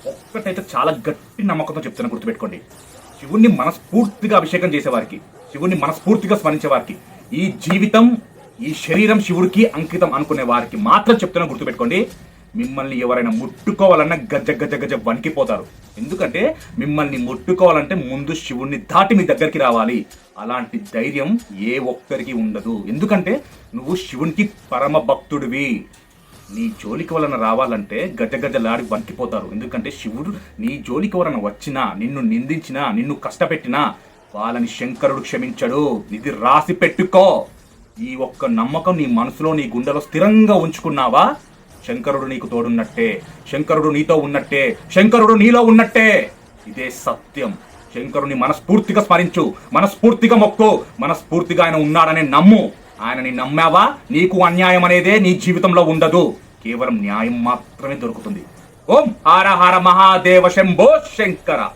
ఒక్కటైతే చాలా గట్టి నమ్మకంతో చెప్తున్నా, గుర్తుపెట్టుకోండి. శివుణ్ణి మనస్ఫూర్తిగా అభిషేకం చేసేవారికి, శివుణ్ణి మనస్ఫూర్తిగా స్మరించే వారికి, ఈ జీవితం ఈ శరీరం శివుడికి అంకితం అనుకునే వారికి మాత్రం చెప్తున్నా, గుర్తుపెట్టుకోండి. మిమ్మల్ని ఎవరైనా ముట్టుకోవాలన్నా గజ గజ గజ వణికిపోతారు. ఎందుకంటే మిమ్మల్ని ముట్టుకోవాలంటే ముందు శివుణ్ణి దాటి మీ దగ్గరికి రావాలి. అలాంటి ధైర్యం ఏ ఒక్కరికి ఉండదు. ఎందుకంటే నువ్వు శివునికి పరమ భక్తుడివి. నీ జోలికి వలన రావాలంటే గజ గజలాడి వణికిపోతారు. ఎందుకంటే శివుడు నీ జోలికి వలన వచ్చినా, నిన్ను నిందించినా, నిన్ను కష్టపెట్టినా వాళ్ళని శంకరుడు క్షమించడు. ఇది రాసి పెట్టుకో. ఈ ఒక్క నమ్మకం నీ మనసులో, నీ గుండెలో స్థిరంగా ఉంచుకున్నావా, శంకరుడు నీకు తోడున్నట్టే, శంకరుడు నీతో ఉన్నట్టే, శంకరుడు నీలో ఉన్నట్టే. ఇదే సత్యం. శంకరుని మనస్ఫూర్తిగా స్మరించు, మనస్ఫూర్తిగా మొక్కు, మనస్ఫూర్తిగా ఆయన ఉన్నాడని నమ్ము. ఆయనని నమ్మావా, నీకు అన్యాయం అనేదే నీ జీవితంలో ఉండదు. కేవలం న్యాయం మాత్రమే దొరుకుతుంది. ఓం హర హర మహాదేవ శంభో శంకర.